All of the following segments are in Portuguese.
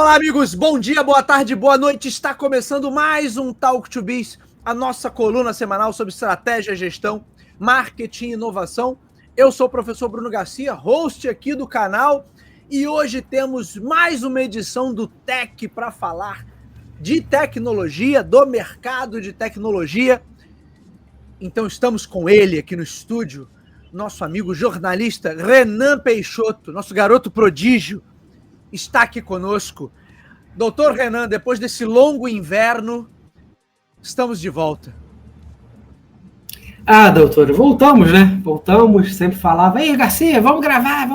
Olá, amigos. Bom dia, boa tarde, boa noite. Está começando mais um Talk to Biz, a nossa coluna semanal sobre estratégia, gestão, marketing e inovação. Eu sou o professor Bruno Garcia, host aqui do canal, e hoje temos mais uma edição do Tech para falar de tecnologia, do mercado de tecnologia. Então estamos com ele aqui no estúdio, nosso amigo jornalista Renan Peixoto, nosso garoto prodígio, está aqui conosco. Doutor Renan, depois desse longo inverno, estamos de volta. Doutor, voltamos, né? Voltamos, sempre falava, ei, Garcia, vamos gravar.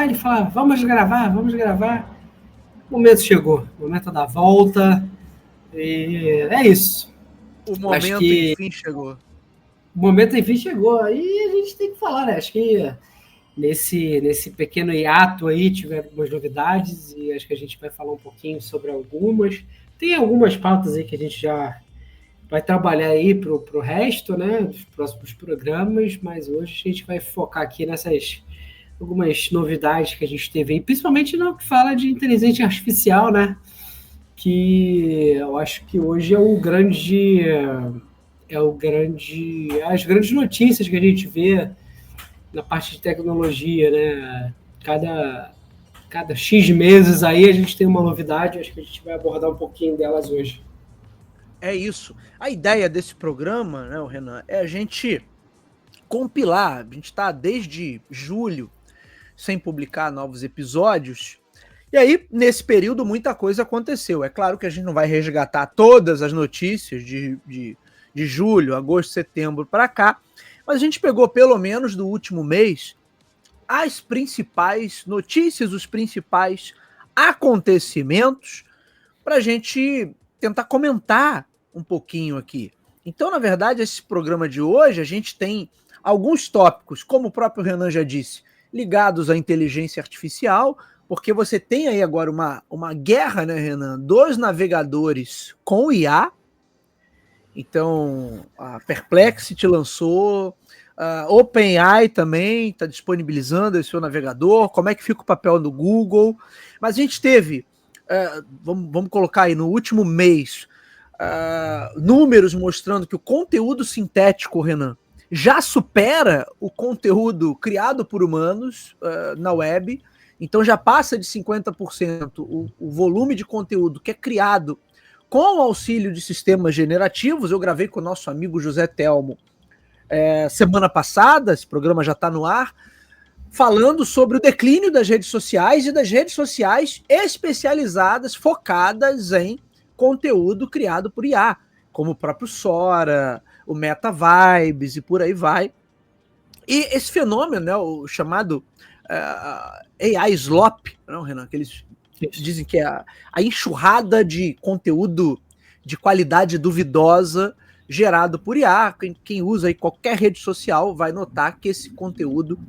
Ele falava, vamos gravar. O momento chegou, o momento da volta, e é isso. O momento, enfim, chegou. O momento, enfim, chegou. E a gente tem que falar, né? Acho que nesse pequeno hiato aí tiveram algumas novidades e acho que a gente vai falar um pouquinho sobre algumas. Tem algumas pautas aí que a gente já vai trabalhar aí para o resto, né, dos próximos programas, mas hoje a gente vai focar aqui nessas algumas novidades que a gente teve aí, principalmente no que fala de inteligência artificial, né, que eu acho que hoje as grandes notícias que a gente vê na parte de tecnologia, né, cada X meses aí a gente tem uma novidade, acho que a gente vai abordar um pouquinho delas hoje. É isso. A ideia desse programa, né, Renan, é a gente compilar. A gente está desde julho sem publicar novos episódios. E aí, nesse período, muita coisa aconteceu. É claro que a gente não vai resgatar todas as notícias de julho, agosto, setembro para cá, mas a gente pegou pelo menos do último mês as principais notícias, os principais acontecimentos para a gente tentar comentar um pouquinho aqui. Então, na verdade, esse programa de hoje, a gente tem alguns tópicos, como o próprio Renan já disse, ligados à inteligência artificial, porque você tem aí agora uma guerra, né, Renan, dos navegadores com IA. Então, a Perplexity lançou, a OpenAI também está disponibilizando esse seu navegador, como é que fica o papel do Google. Mas a gente teve, vamos colocar aí, no último mês, números mostrando que o conteúdo sintético, Renan, já supera o conteúdo criado por humanos na web, então já passa de 50% o volume de conteúdo que é criado com o auxílio de sistemas generativos. Eu gravei com o nosso amigo José Telmo semana passada, esse programa já está no ar, falando sobre o declínio das redes sociais e das redes sociais especializadas, focadas em conteúdo criado por IA, como o próprio Sora, o Meta Vibes e por aí vai. E esse fenômeno, né, o chamado AI slop, não, Renan, que eles dizem que é a enxurrada de conteúdo de qualidade duvidosa gerado por IA. Quem usa aí qualquer rede social vai notar que esse conteúdo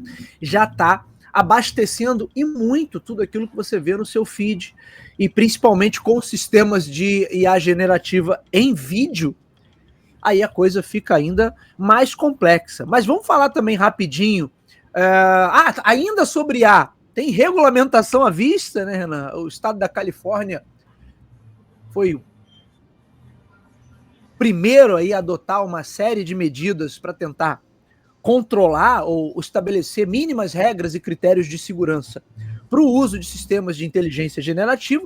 já está abastecendo e muito tudo aquilo que você vê no seu feed, e principalmente com sistemas de IA generativa em vídeo, aí a coisa fica ainda mais complexa. Mas vamos falar também rapidinho, ainda sobre IA, tem regulamentação à vista, né, Renan? O estado da Califórnia foi o primeiro aí a adotar uma série de medidas para tentar controlar ou estabelecer mínimas regras e critérios de segurança para o uso de sistemas de inteligência generativa.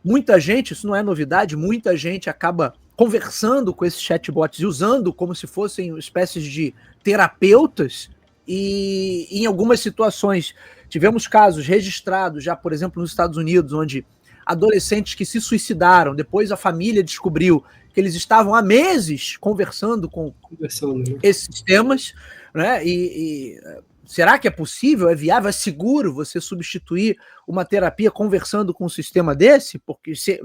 Muita gente, isso não é novidade, muita gente acaba conversando com esses chatbots e usando como se fossem espécies de terapeutas, e em algumas situações tivemos casos registrados já, por exemplo, nos Estados Unidos, onde adolescentes que se suicidaram, depois a família descobriu que eles estavam há meses conversando com esses sistemas, né? Será que é possível, é viável, é seguro você substituir uma terapia conversando com um sistema desse? Porque se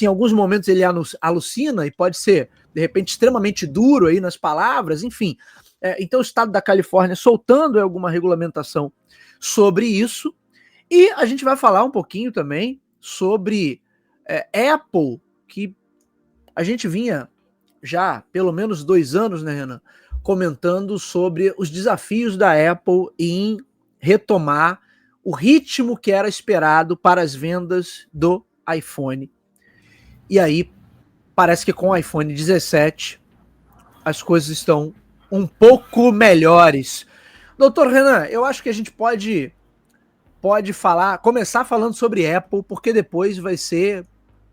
em alguns momentos ele alucina e pode ser, de repente, extremamente duro aí nas palavras, enfim. Então o estado da Califórnia soltando alguma regulamentação sobre isso. E a gente vai falar um pouquinho também sobre Apple, que a gente vinha já pelo menos 2 anos, né, Renan, comentando sobre os desafios da Apple em retomar o ritmo que era esperado para as vendas do iPhone. E aí, parece que com o iPhone 17, as coisas estão um pouco melhores. Doutor Renan, eu acho que a gente pode começar falando sobre Apple, porque depois vai ser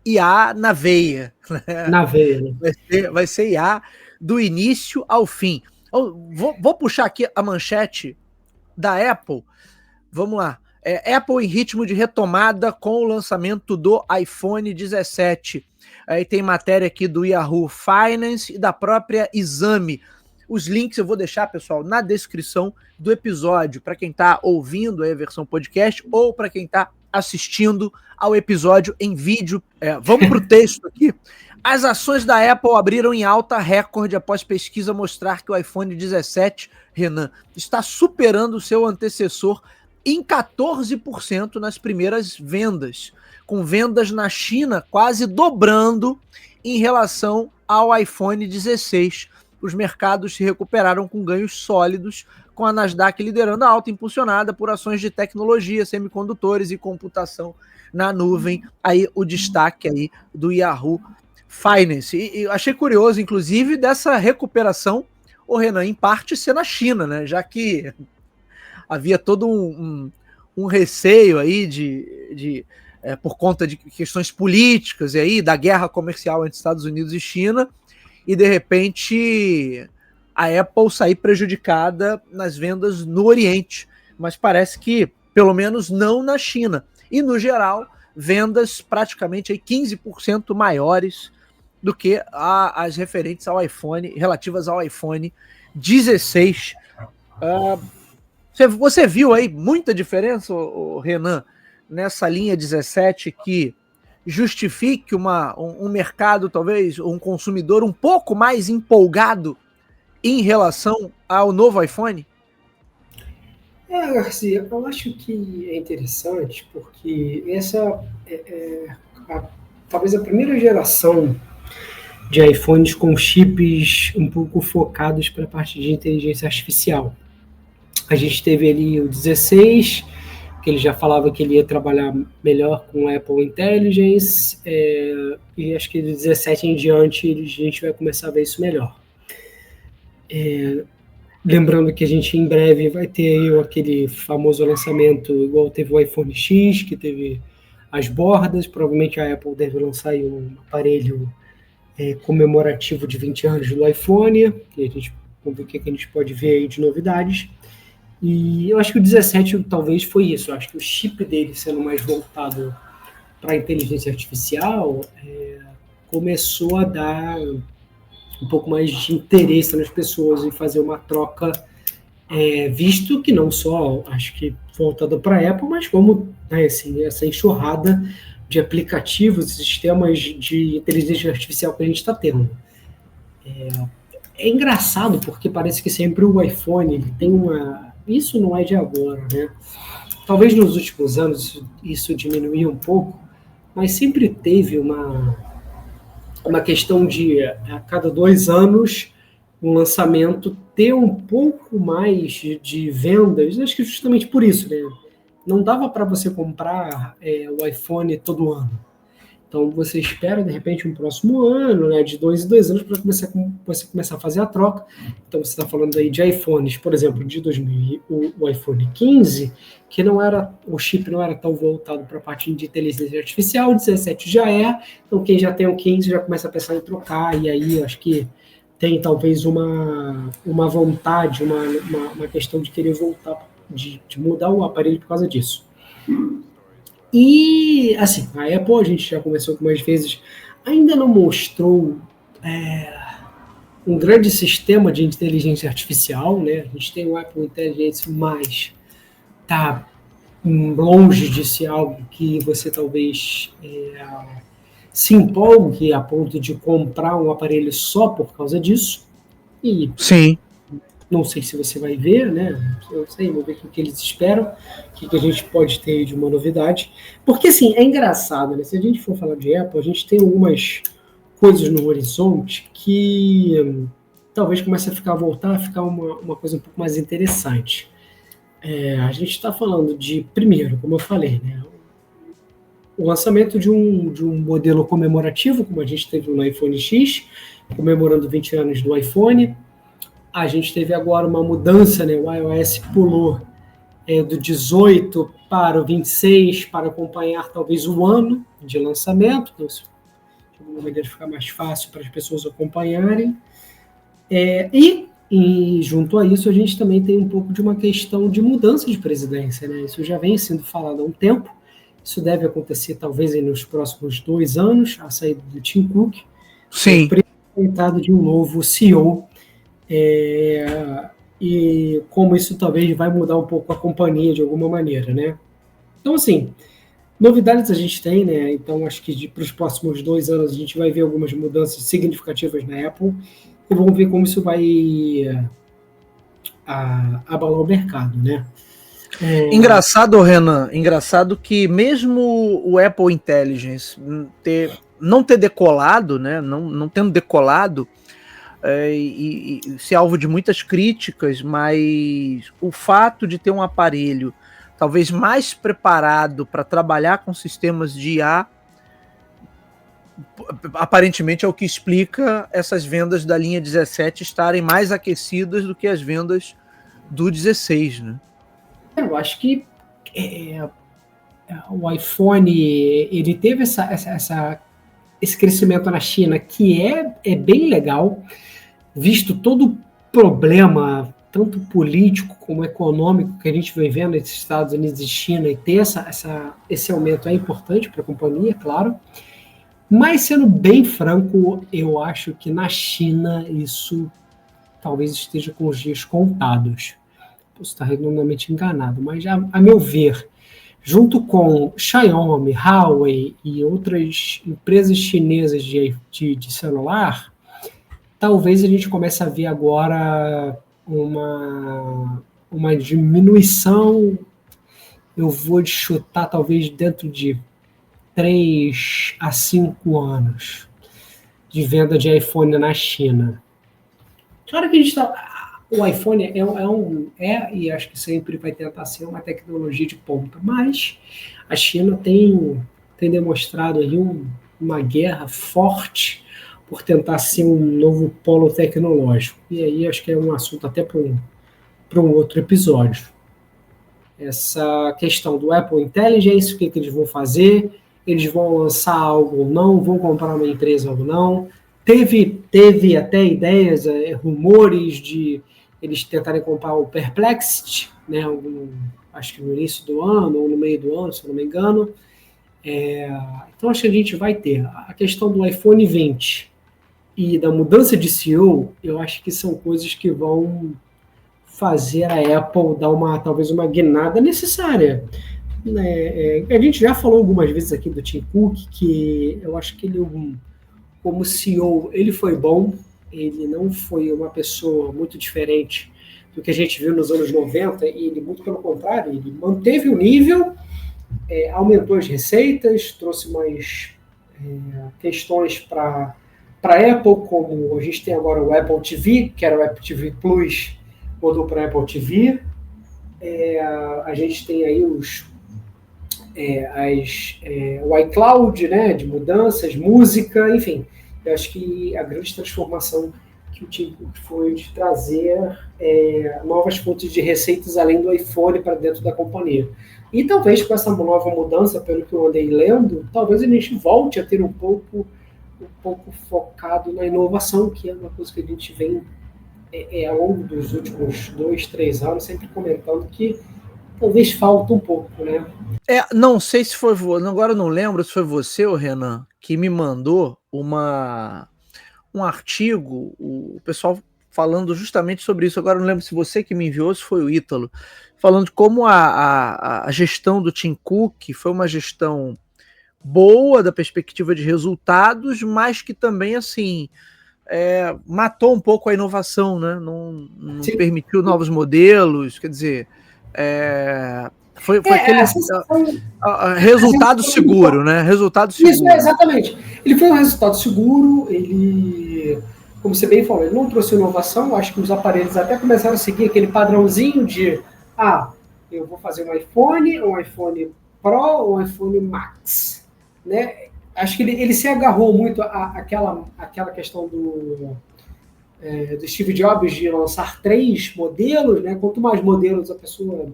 IA na veia. Né? Na veia, né? Vai ser IA do início ao fim. Vou puxar aqui a manchete da Apple. Vamos lá. Apple em ritmo de retomada com o lançamento do iPhone 17. Aí tem matéria aqui do Yahoo Finance e da própria Exame. Os links eu vou deixar, pessoal, na descrição do episódio, para quem está ouvindo a versão podcast ou para quem está assistindo ao episódio em vídeo. Vamos para o texto aqui. As ações da Apple abriram em alta recorde após pesquisa mostrar que o iPhone 17, Renan, está superando o seu antecessor em 14% nas primeiras vendas, com vendas na China quase dobrando em relação ao iPhone 16. Os mercados se recuperaram com ganhos sólidos, com a Nasdaq liderando a alta impulsionada por ações de tecnologia, semicondutores e computação na nuvem. Aí o destaque aí do Yahoo Finance. E achei curioso, inclusive, dessa recuperação, o Renan, em parte ser na China, né? Já que havia todo um receio aí por conta de questões políticas e aí da guerra comercial entre Estados Unidos e China, e de repente a Apple sair prejudicada nas vendas no Oriente, mas parece que pelo menos não na China. E no geral, vendas praticamente aí 15% maiores do que as referentes ao iPhone, relativas ao iPhone 16. Você viu aí muita diferença, Renan, nessa linha 17 que justifique um mercado, talvez, um consumidor um pouco mais empolgado em relação ao novo iPhone? Garcia, eu acho que é interessante porque essa talvez a primeira geração de iPhones com chips um pouco focados para a parte de inteligência artificial. A gente teve ali o 16, que ele já falava que ele ia trabalhar melhor com Apple Intelligence, e acho que do 17 em diante a gente vai começar a ver isso melhor. Lembrando que a gente em breve vai ter aí aquele famoso lançamento, igual teve o iPhone X, que teve as bordas, provavelmente a Apple deve lançar aí um aparelho comemorativo de 20 anos do iPhone, que vamos ver o que a gente pode ver aí de novidades. E eu acho que o 17 talvez foi isso. Eu acho que o chip dele sendo mais voltado para a inteligência artificial começou a dar um pouco mais de interesse nas pessoas em fazer uma troca, visto que não só, acho que voltado para a Apple, mas como assim, essa enxurrada de aplicativos e sistemas de inteligência artificial que a gente está tendo. É engraçado porque parece que sempre o iPhone ele tem isso não é de agora, né? Talvez nos últimos anos isso diminuiu um pouco, mas sempre teve uma questão de, a cada 2 anos, um lançamento ter um pouco mais de vendas, acho que justamente por isso, né? Não dava para você comprar o iPhone todo ano. Então, você espera, de repente, um próximo ano, né, de 2 em 2 anos, para você começar a fazer a troca. Então, você está falando aí de iPhones, por exemplo, de 2000, o iPhone 15, que o chip não era tão voltado para a parte de inteligência artificial, o 17 já é. Então, quem já tem o 15 já começa a pensar em trocar, e aí acho que tem talvez uma vontade, uma questão de querer voltar, de mudar o aparelho por causa disso. E, assim, a Apple, a gente já conversou algumas vezes, ainda não mostrou um grande sistema de inteligência artificial, né? A gente tem o Apple Intelligence, mas está longe de ser algo que você talvez se empolgue a ponto de comprar um aparelho só por causa disso. E sim, não sei se você vai ver, né? Eu sei, vou ver o que eles esperam, o que a gente pode ter de uma novidade. Porque, assim, é engraçado, né? Se a gente for falar de Apple, a gente tem algumas coisas no horizonte que talvez comece a voltar a ficar uma coisa um pouco mais interessante. A gente está falando de, primeiro, como eu falei, né? o lançamento de um modelo comemorativo, como a gente teve no iPhone X, comemorando 20 anos do iPhone. A gente teve agora uma mudança, né? O iOS pulou do 18 para o 26 para acompanhar talvez o ano de lançamento, então isso de alguma maneira fica mais fácil para as pessoas acompanharem. E junto a isso a gente também tem um pouco de uma questão de mudança de presidência, né? Isso já vem sendo falado há um tempo, isso deve acontecer talvez nos próximos 2 anos, a saída do Tim Cook, Sim. apresentado de um novo CEO, e como isso talvez vai mudar um pouco a companhia de alguma maneira, né? Então, assim, novidades a gente tem, né? Então, acho que para os próximos 2 anos a gente vai ver algumas mudanças significativas na Apple e vamos ver como isso vai abalar o mercado, né? Engraçado, Renan, engraçado que mesmo o Apple Intelligence não ter decolado, né? Não tendo decolado, e ser alvo de muitas críticas, mas o fato de ter um aparelho talvez mais preparado para trabalhar com sistemas de IA aparentemente é o que explica essas vendas da linha 17 estarem mais aquecidas do que as vendas do 16, né? Eu acho que o iPhone ele teve esse crescimento na China que é bem legal, visto todo o problema, tanto político como econômico, que a gente vem vendo entre Estados Unidos e China, e ter esse aumento é importante para a companhia, claro. Mas, sendo bem franco, eu acho que na China isso talvez esteja com os dias contados. Posso estar redondamente enganado, mas a meu ver, junto com Xiaomi, Huawei e outras empresas chinesas de celular, talvez a gente comece a ver agora uma diminuição, eu vou chutar talvez dentro de 3 a 5 anos de venda de iPhone na China. Claro que a gente o iPhone e acho que sempre vai tentar ser uma tecnologia de ponta, mas a China tem demonstrado aí uma guerra forte por tentar ser um novo polo tecnológico. E aí acho que é um assunto até para um outro episódio. Essa questão do Apple Intelligence, o que eles vão fazer, eles vão lançar algo ou não, vão comprar uma empresa ou não. Teve até ideias, rumores de eles tentarem comprar o Perplexity, né, acho que no início do ano ou no meio do ano, se não me engano. Então acho que a gente vai ter a questão do iPhone 20 e da mudança de CEO, eu acho que são coisas que vão fazer a Apple dar talvez uma guinada necessária. A gente já falou algumas vezes aqui do Tim Cook, que eu acho que ele, como CEO, ele foi bom, ele não foi uma pessoa muito diferente do que a gente viu nos anos 90, e ele, muito pelo contrário, ele manteve o nível, aumentou as receitas, trouxe mais questões para a Apple, como a gente tem agora o Apple TV, que era o Apple TV Plus, mudou para Apple TV. A gente tem aí o iCloud, né, de mudanças, música, enfim. Eu acho que a grande transformação que o Tim Cook foi de trazer novas fontes de receitas além do iPhone para dentro da companhia. E talvez com essa nova mudança, pelo que eu andei lendo, talvez a gente volte a ter um pouco focado na inovação, que é uma coisa que a gente vem ao longo dos últimos 2, 3 anos sempre comentando que talvez falta um pouco, né? Não sei se foi agora eu não lembro se foi você, Renan, que me mandou um artigo, o pessoal falando justamente sobre isso. Agora eu não lembro se você que me enviou, se foi o Ítalo, falando de como a gestão do Tim Cook foi uma gestão boa da perspectiva de resultados, mas que também, assim, matou um pouco a inovação, né? Não permitiu novos modelos, quer dizer, foi aquele resultado seguro, né? Resultado seguro. Isso, exatamente. Ele foi um resultado seguro, ele, como você bem falou, ele não trouxe inovação. Acho que os aparelhos até começaram a seguir aquele padrãozinho de eu vou fazer um iPhone Pro ou um iPhone Max. né? Acho que ele se agarrou muito àquela questão do Steve Jobs de lançar 3 modelos, né? Quanto mais modelos a pessoa...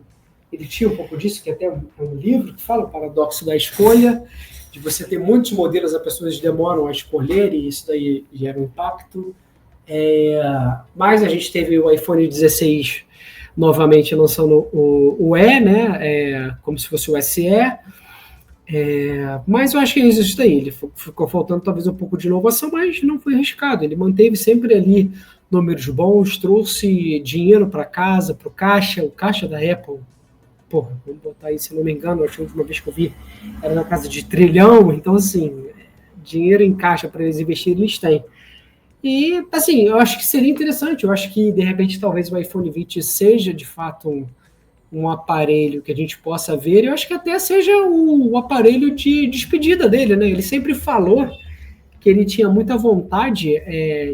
Ele tinha um pouco disso, que até é um livro que fala o paradoxo da escolha, de você ter muitos modelos, as pessoas demoram a escolher, e isso daí gera um impacto. Mas a gente teve o iPhone 16 novamente lançando o E, né? Como se fosse o SE. Mas eu acho que é isso daí. Ele ficou faltando talvez um pouco de inovação, mas não foi arriscado. Ele manteve sempre ali números bons, trouxe dinheiro para casa, para o caixa da Apple. Porra, vamos botar aí, se não me engano, a última vez que eu vi era na casa de 1 trilhão. Então, assim, dinheiro em caixa para eles investirem, eles têm. E, assim, eu acho que seria interessante. Eu acho que, de repente, talvez o iPhone 20 seja, de fato, um aparelho que a gente possa ver. Eu acho que até seja o aparelho de despedida dele, né? Ele sempre falou que ele tinha muita vontade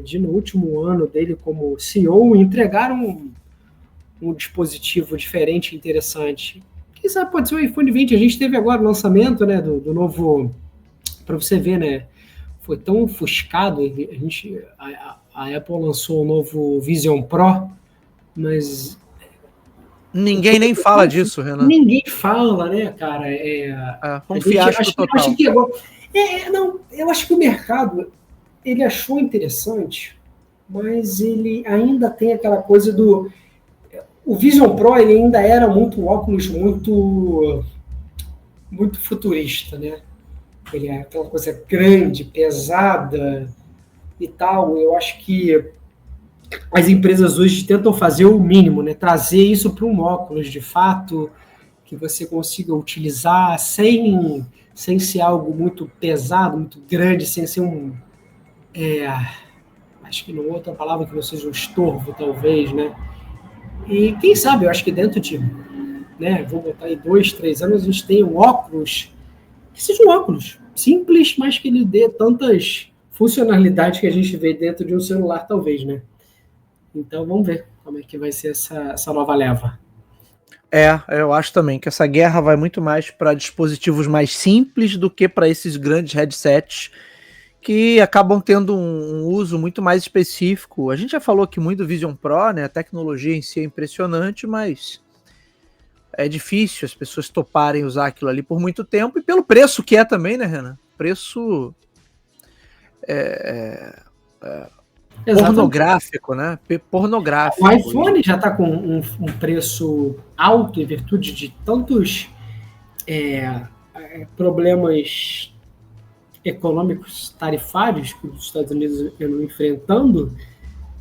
de, no último ano dele como CEO, entregar um dispositivo diferente e interessante. Quem sabe pode ser o iPhone 20. A gente teve agora o lançamento, né, do novo... Para você ver, né? Foi tão ofuscado. A Apple lançou o novo Vision Pro, mas... Ninguém nem fala disso, Renan. Ninguém fala, né, cara? Foi um fiasco total. Acho que agora, não, eu acho que o mercado ele achou interessante, mas ele ainda tem aquela coisa do... O Vision Pro ele ainda era muito óculos, muito futurista, né? Ele é aquela coisa grande, pesada e tal. Eu acho que as empresas hoje tentam fazer o mínimo, né? Trazer isso para um óculos, de fato, que você consiga utilizar sem ser algo muito pesado, muito grande, sem ser acho que não é outra palavra que não seja um estorvo, talvez, né? E quem sabe, eu acho que dentro de, né, vou botar aí 2, 3 anos, a gente tem um óculos, que seja um óculos simples, mas que ele dê tantas funcionalidades que a gente vê dentro de um celular, talvez, né? Então, vamos ver como é que vai ser essa nova leva. Eu acho também que essa guerra vai muito mais para dispositivos mais simples do que para esses grandes headsets que acabam tendo um uso muito mais específico. A gente já falou aqui muito do Vision Pro, né? A tecnologia em si é impressionante, mas é difícil as pessoas toparem usar aquilo ali por muito tempo, e pelo preço que é também, né, Renan? Preço pornográfico, né? Pornográfico. O iPhone já está com um preço alto em virtude de tantos problemas econômicos tarifários que os Estados Unidos estão enfrentando,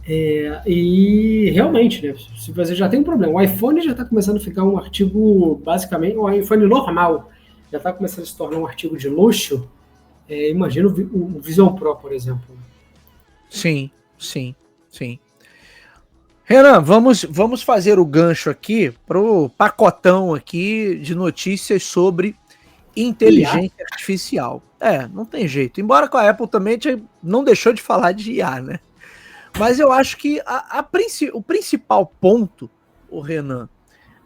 e realmente, né, se você já tem um problema, o iPhone já está começando a ficar um artigo, basicamente, o iPhone normal já está começando a se tornar um artigo de luxo. Imagina o Vision Pro, por exemplo. Sim. Renan, vamos fazer o gancho aqui pro pacotão aqui de notícias sobre inteligência artificial. Não tem jeito. Embora com a Apple também não deixou de falar de IA, né? Mas eu acho que o principal ponto, o Renan,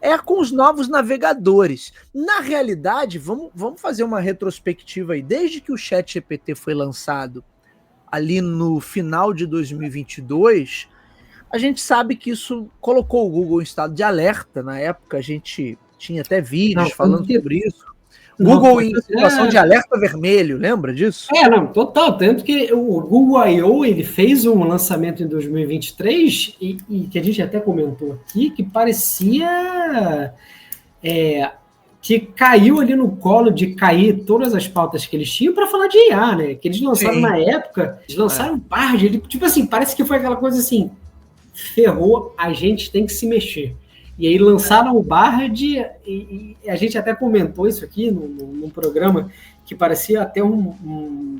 é com os novos navegadores. Na realidade, vamos fazer uma retrospectiva aí. Desde que o ChatGPT foi lançado ali no final de 2022, a gente sabe que isso colocou o Google em estado de alerta. Na época, a gente tinha até vídeos falando sobre isso. Google em situação de alerta vermelho, lembra disso? Total. Tanto que o Google I.O. ele fez um lançamento em 2023 e que a gente até comentou aqui, que parecia que caiu ali no colo de cair todas as pautas que eles tinham para falar de IA, né? Que eles lançaram na época, eles lançaram Bard, tipo assim, parece que foi aquela coisa assim, ferrou, a gente tem que se mexer. E aí lançaram o Bard e a gente até comentou isso aqui num programa que parecia até um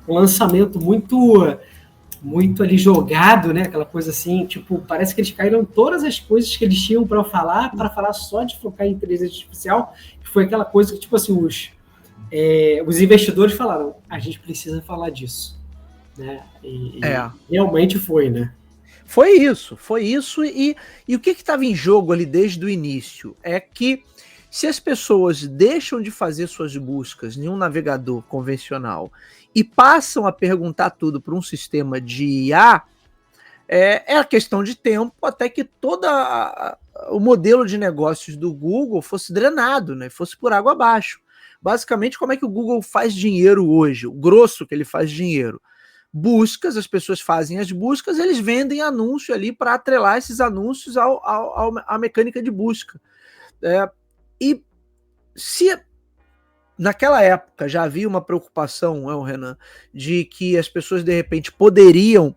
lançamento muito ali jogado, né? Aquela coisa assim, tipo, parece que eles caíram todas as coisas que eles tinham para falar só de focar em inteligência artificial, que foi aquela coisa que, tipo assim, os investidores falaram, a gente precisa falar disso, né? E realmente foi, né? Foi isso, e o que estava em jogo ali desde o início é que Se as pessoas deixam de fazer suas buscas em um navegador convencional e passam a perguntar tudo para um sistema de IA, é a questão de tempo até que todo o modelo de negócios do Google fosse drenado, né? Fosse por água abaixo. Basicamente, como é que o Google faz dinheiro hoje? O grosso que ele faz dinheiro. Buscas, as pessoas fazem as buscas, eles vendem anúncio ali para atrelar esses anúncios à mecânica de busca. E se naquela época já havia uma preocupação, Renan, de que as pessoas de repente poderiam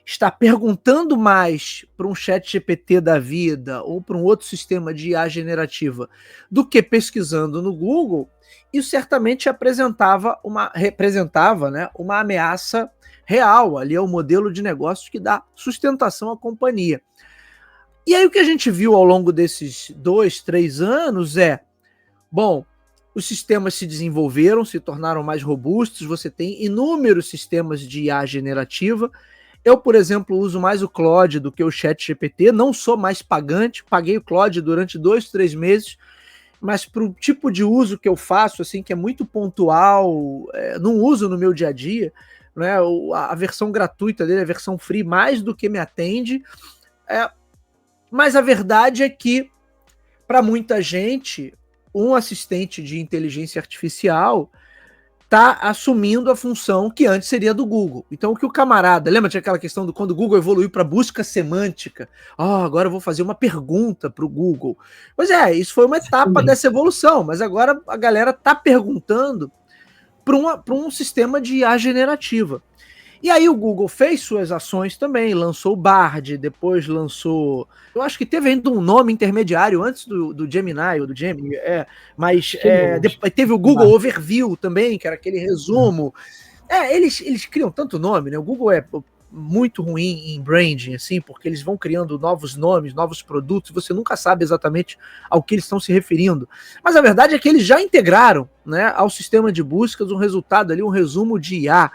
estar perguntando mais para um chat GPT da vida ou para um outro sistema de IA generativa do que pesquisando no Google, isso certamente representava né, uma ameaça real. Ali é o modelo de negócio que dá sustentação à companhia. E aí o que a gente viu ao longo desses 2, 3 anos bom, os sistemas se desenvolveram, se tornaram mais robustos, você tem inúmeros sistemas de IA generativa. Eu, por exemplo, uso mais o Claude do que o ChatGPT, não sou mais pagante, paguei o Claude durante 2, 3 meses, mas para o tipo de uso que eu faço, assim, que é muito pontual, não uso no meu dia a dia, né? A versão gratuita dele, a versão free, mais do que me atende. Mas a verdade é que, para muita gente, um assistente de inteligência artificial está assumindo a função que antes seria do Google. Então, o que o camarada... Lembra, tinha aquela questão do quando o Google evoluiu para busca semântica? Agora eu vou fazer uma pergunta para o Google. Pois isso foi uma etapa dessa evolução, mas agora a galera está perguntando para um sistema de IA generativa. E aí o Google fez suas ações também, lançou o Bard, depois lançou... Eu acho que teve ainda um nome intermediário antes do Gemini, ou do Gemini, mas depois teve o Google Overview também, que era aquele resumo. Eles criam tanto nome, né? O Google é muito ruim em branding, assim, porque eles vão criando novos nomes, novos produtos, você nunca sabe exatamente ao que eles estão se referindo. Mas a verdade é que eles já integraram, né, ao sistema de buscas um resultado ali, um resumo de IA.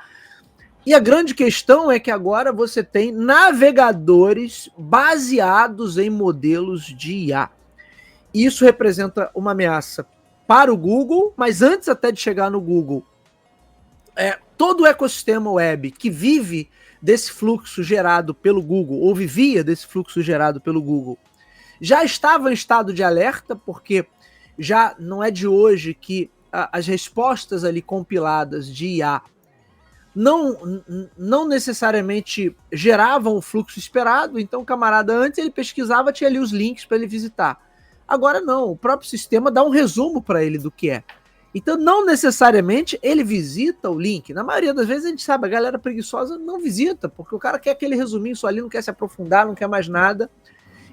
E a grande questão é que agora você tem navegadores baseados em modelos de IA. Isso representa uma ameaça para o Google, mas antes até de chegar no Google, todo o ecossistema web que vive desse fluxo gerado pelo Google, ou vivia desse fluxo gerado pelo Google, já estava em estado de alerta, porque já não é de hoje que as respostas ali compiladas de IA não necessariamente geravam o fluxo esperado. Então o camarada antes ele pesquisava, tinha ali os links para ele visitar. Agora não, o próprio sistema dá um resumo para ele do que é. Então não necessariamente ele visita o link. Na maioria das vezes a gente sabe, a galera preguiçosa não visita, porque o cara quer aquele resuminho só ali, não quer se aprofundar, não quer mais nada.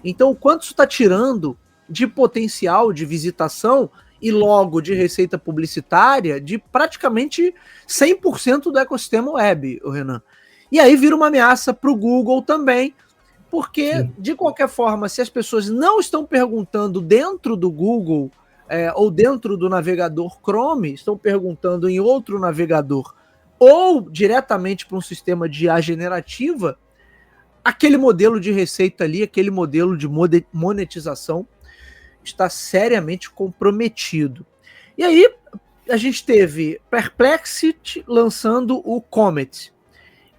Então o quanto isso está tirando de potencial de visitação e logo de receita publicitária de praticamente 100% do ecossistema web, o Renan. E aí vira uma ameaça para o Google também, porque, sim, de qualquer forma, se as pessoas não estão perguntando dentro do Google ou dentro do navegador Chrome, estão perguntando em outro navegador ou diretamente para um sistema de IA generativa, aquele modelo de receita ali, aquele modelo de monetização está seriamente comprometido. E aí a gente teve Perplexity lançando o Comet.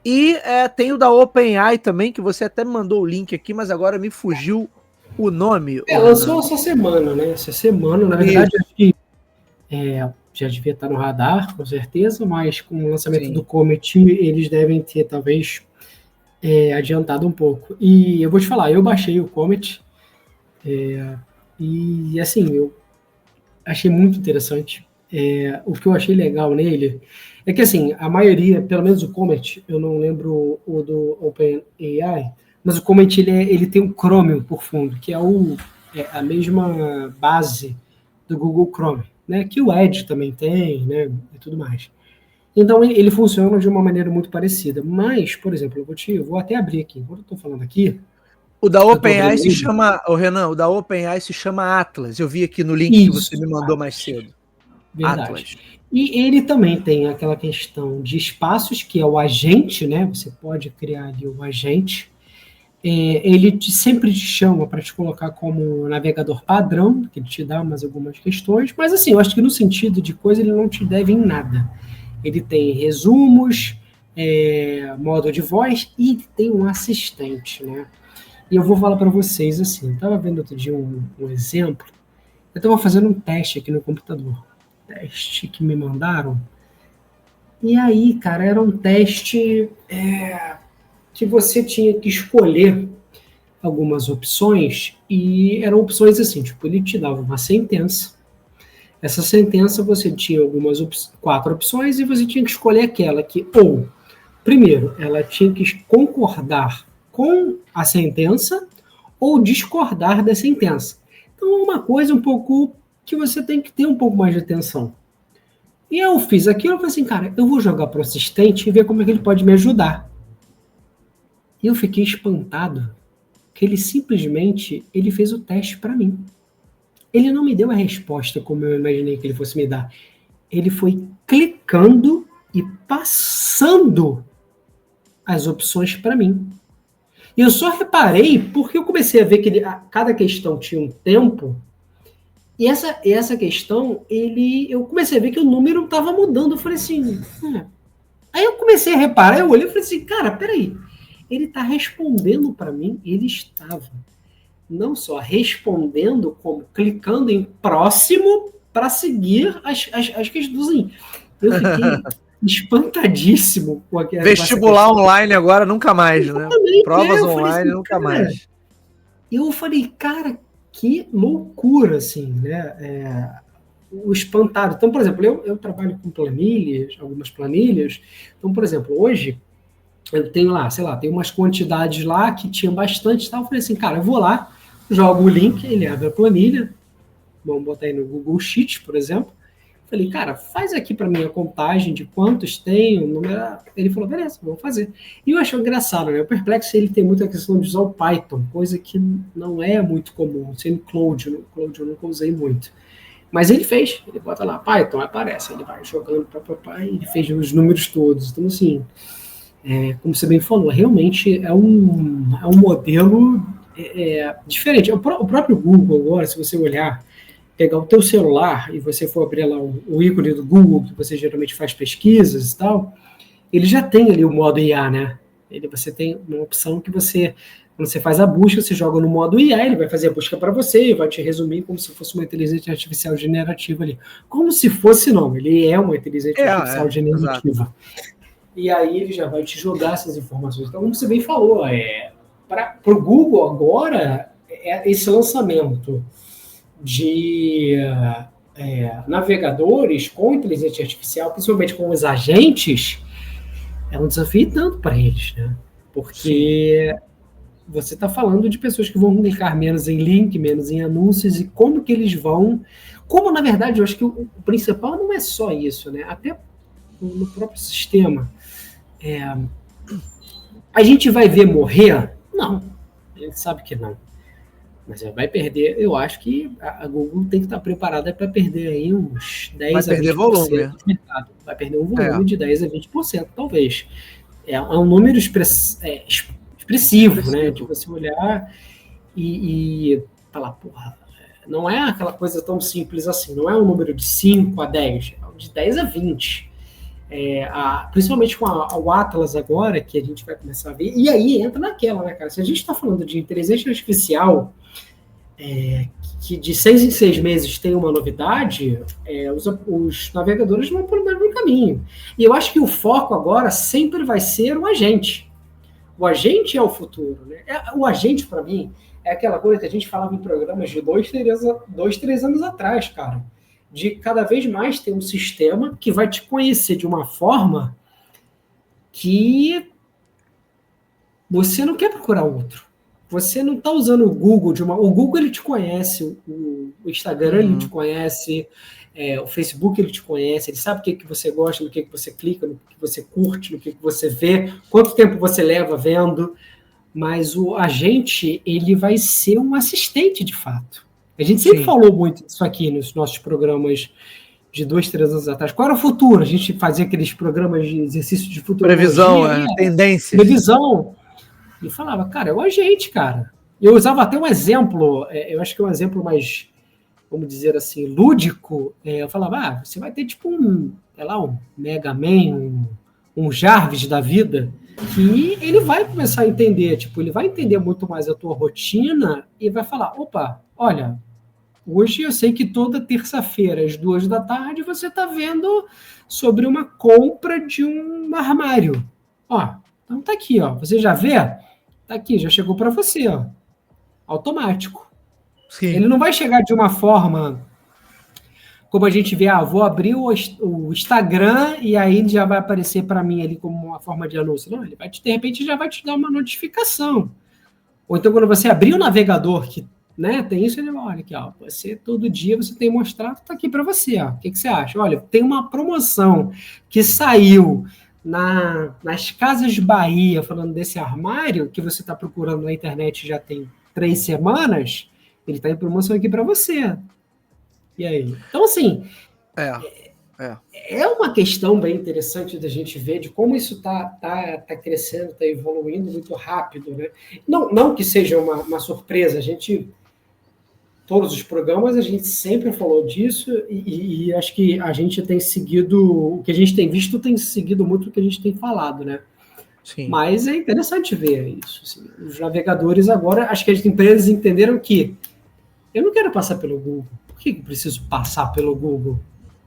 E tem o da OpenAI também, que você até me mandou o link aqui, mas agora me fugiu o nome. Lançou essa semana, né? Essa semana, na verdade, acho que já devia estar no radar, com certeza, mas com o lançamento, sim, do Comet, eles devem ter, talvez, adiantado um pouco. E eu vou te falar, eu baixei o Comet, e, assim, eu achei muito interessante. O que eu achei legal nele é que, assim, a maioria, pelo menos o Comet, eu não lembro o do OpenAI, mas o Comet, ele tem um Chromium por fundo, que é a mesma base do Google Chrome, né? Que o Edge também tem, né? E tudo mais. Então, ele funciona de uma maneira muito parecida. Mas, por exemplo, eu vou até abrir aqui. Enquanto eu estou falando aqui, o da OpenAI se chama, Renan, o da OpenAI se chama Atlas. Eu vi aqui no link que você me mandou mais cedo. Verdade. Atlas. E ele também tem aquela questão de espaços, que é o agente, né? Você pode criar ali o agente. ele sempre te chama para te colocar como navegador padrão, que ele te dá mais algumas questões, mas assim, eu acho que no sentido de coisa ele não te deve em nada. Ele tem resumos, modo de voz e tem um assistente, né? E eu vou falar para vocês assim, estava vendo outro dia um exemplo, eu estava fazendo um teste aqui no computador, teste que me mandaram, e aí, cara, era um teste que você tinha que escolher algumas opções, e eram opções assim, tipo, ele te dava uma sentença, essa sentença você tinha 4 opções, e você tinha que escolher aquela que, ou, primeiro, ela tinha que concordar com a sentença, ou discordar da sentença. Então, é uma coisa um pouco que você tem que ter um pouco mais de atenção. E eu fiz aquilo, eu falei assim, cara, eu vou jogar para o assistente e ver como é que ele pode me ajudar. E eu fiquei espantado que ele simplesmente fez o teste para mim. Ele não me deu a resposta como eu imaginei que ele fosse me dar. Ele foi clicando e passando as opções para mim. E eu só reparei porque eu comecei a ver que cada questão tinha um tempo. E essa questão, eu comecei a ver que o número estava mudando. Eu falei assim... Aí eu comecei a reparar, eu olhei e falei assim, cara, peraí. Ele está respondendo para mim, ele estava não só respondendo, como clicando em próximo para seguir as questões. Eu fiquei espantadíssimo com aquela vestibular online agora nunca mais, né? Provas online assim, nunca mais. Eu falei, cara, que loucura, assim, né? O espantado. Então, por exemplo, eu trabalho com planilhas, algumas planilhas. Então, por exemplo, hoje eu tenho lá, sei lá, tem umas quantidades lá que tinha bastante e tal. Eu falei assim, cara, eu vou lá, jogo o link, ele abre a planilha, vamos botar aí no Google Sheets, por exemplo. Falei, cara, faz aqui para mim a contagem de quantos tem, o número. Ele falou, beleza, vamos fazer. E eu acho engraçado, né? O Perplexo, ele tem muita questão de usar o Python, coisa que não é muito comum, sendo Cloud eu nunca usei muito. Mas ele fez, ele bota lá, Python, aparece, ele vai jogando, e ele fez os números todos. Então, assim, como você bem falou, realmente é um modelo diferente. O próprio Google agora, se você olhar, pegar o teu celular e você for abrir lá o ícone do Google, que você geralmente faz pesquisas e tal, ele já tem ali o modo IA, né? Você tem uma opção que você, quando você faz a busca, você joga no modo IA, ele vai fazer a busca para você e vai te resumir como se fosse uma inteligência artificial generativa ali. Como se fosse, não, ele é uma inteligência artificial generativa. Exato. E aí ele já vai te jogar essas informações. Então, como você bem falou, para o Google agora, esse lançamento de navegadores com inteligência artificial, principalmente com os agentes, é um desafio tanto para eles, né? Porque você está falando de pessoas que vão clicar menos em link, menos em anúncios, e como que eles vão... Como, na verdade, eu acho que o principal não é só isso, né? Até no próprio sistema. A gente vai ver morrer? Não. A gente sabe que não. Mas vai perder, eu acho que a Google tem que estar preparada para perder aí uns 10 a 20% volume. do mercado. Vai perder um volume de 10 a 20%, talvez. É um número expressivo, né? De você olhar e falar, porra, não é aquela coisa tão simples assim, não é um número de 5 a 10, é de 10 a 20. Principalmente com o Atlas agora, que a gente vai começar a ver, e aí entra naquela, né, cara? Se a gente está falando de inteligência artificial, que de 6 em 6 meses tem uma novidade, os navegadores vão pelo mesmo caminho. E eu acho que o foco agora sempre vai ser o agente. O agente é o futuro, né? O agente, para mim, é aquela coisa que a gente falava em programas de 2, 3 anos atrás, cara. De cada vez mais ter um sistema que vai te conhecer de uma forma que você não quer procurar outro. Você não está usando o Google o Google, ele te conhece, o Instagram ele te conhece, o Facebook ele te conhece, ele sabe o que você gosta, no que você clica, no que você curte, no que você vê, quanto tempo você leva vendo, mas o agente, ele vai ser um assistente de fato. A gente sempre falou muito disso aqui nos nossos programas de 2, 3 anos atrás. Qual era o futuro? A gente fazia aqueles programas de exercício de futuro. Previsão, tendência. Previsão. e falava, cara, é o agente, cara. Eu usava até um exemplo, eu acho que é um exemplo mais, vamos dizer assim, lúdico. Eu falava, você vai ter tipo sei lá, um Mega Man, um Jarvis da vida, que ele vai começar a entender, tipo, ele vai entender muito mais a tua rotina e vai falar, opa, olha, hoje eu sei que toda terça-feira, às 2 da tarde, você está vendo sobre uma compra de um armário. Ó, então tá aqui, ó. Você já vê? Tá aqui, já chegou para você, ó. Automático. Sim. Ele não vai chegar de uma forma como a gente vê, vou abrir o Instagram e aí ele já vai aparecer para mim ali como uma forma de anúncio. Não, ele vai de repente já vai te dar uma notificação. Ou então quando você abrir o navegador que, né, tem isso, ele vai, olha aqui, ó, você todo dia você tem mostrado, tá aqui para você, ó. O que você acha? Olha, tem uma promoção que saiu nas Casas Bahia, falando desse armário que você está procurando na internet já tem 3 semanas, ele está em promoção aqui para você. E aí? Então, assim, é uma questão bem interessante da gente ver de como isso tá crescendo, está evoluindo muito rápido, né? Não que seja uma surpresa, todos os programas a gente sempre falou disso e acho que a gente tem seguido, o que a gente tem visto tem seguido muito o que a gente tem falado, né? Sim. Mas é interessante ver isso. Assim. Os navegadores agora, acho que as empresas entenderam que eu não quero passar pelo Google. Por que eu preciso passar pelo Google?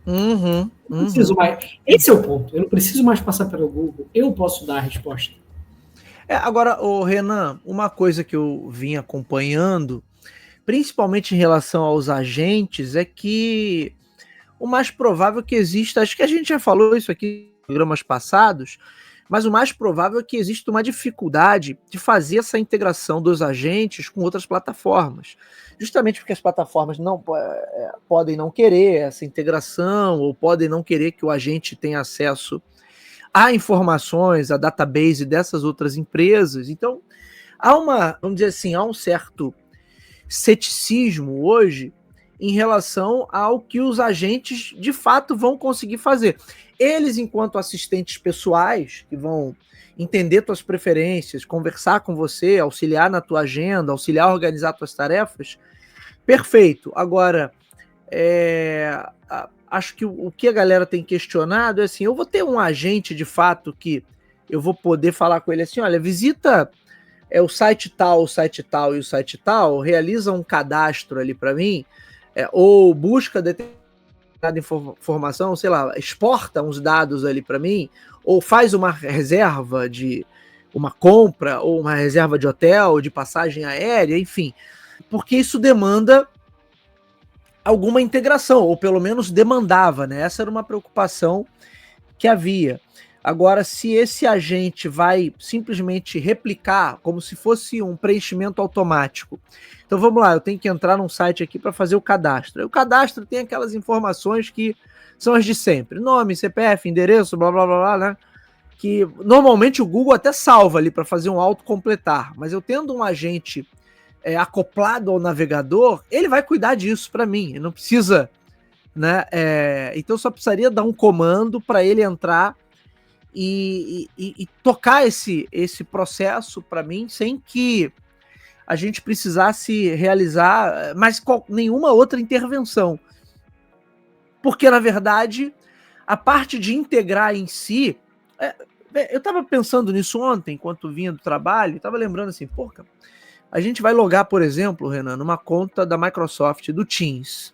Não preciso mais. Esse é o ponto. Eu não preciso mais passar pelo Google. Eu posso dar a resposta. Agora, Renan, uma coisa que eu vim acompanhando, principalmente em relação aos agentes, é que o mais provável que exista, acho que a gente já falou isso aqui em programas passados, mas o mais provável é que exista uma dificuldade de fazer essa integração dos agentes com outras plataformas. Justamente porque as plataformas não podem não querer essa integração, ou podem não querer que o agente tenha acesso a informações, a database dessas outras empresas. Então, vamos dizer assim, há um certo ceticismo hoje em relação ao que os agentes de fato vão conseguir fazer. Eles, enquanto assistentes pessoais, que vão entender tuas preferências, conversar com você, auxiliar na tua agenda, auxiliar a organizar tuas tarefas, perfeito. Agora, acho que o que a galera tem questionado é assim, eu vou ter um agente de fato que eu vou poder falar com ele assim, olha, visita o site tal, o site tal e o site tal, realiza um cadastro ali para mim, ou busca determinada informação, sei lá, exporta uns dados ali para mim, ou faz uma reserva de uma compra, ou uma reserva de hotel, de passagem aérea, enfim, porque isso demanda alguma integração, ou pelo menos demandava, né? Essa era uma preocupação que havia. Agora, se esse agente vai simplesmente replicar como se fosse um preenchimento automático. Então vamos lá, eu tenho que entrar num site aqui para fazer o cadastro. O cadastro tem aquelas informações que são as de sempre. Nome, CPF, endereço, blá, blá, blá, blá, né? Que normalmente o Google até salva ali para fazer um autocompletar. Mas eu tendo um agente acoplado ao navegador, ele vai cuidar disso para mim. Ele não precisa, né? Então só precisaria dar um comando para ele entrar e tocar esse processo para mim sem que a gente precisasse realizar mais nenhuma outra intervenção. Porque, na verdade, a parte de integrar em si... eu estava pensando nisso ontem, enquanto vinha do trabalho, estava lembrando assim, porra, a gente vai logar, por exemplo, Renan, numa conta da Microsoft, do Teams.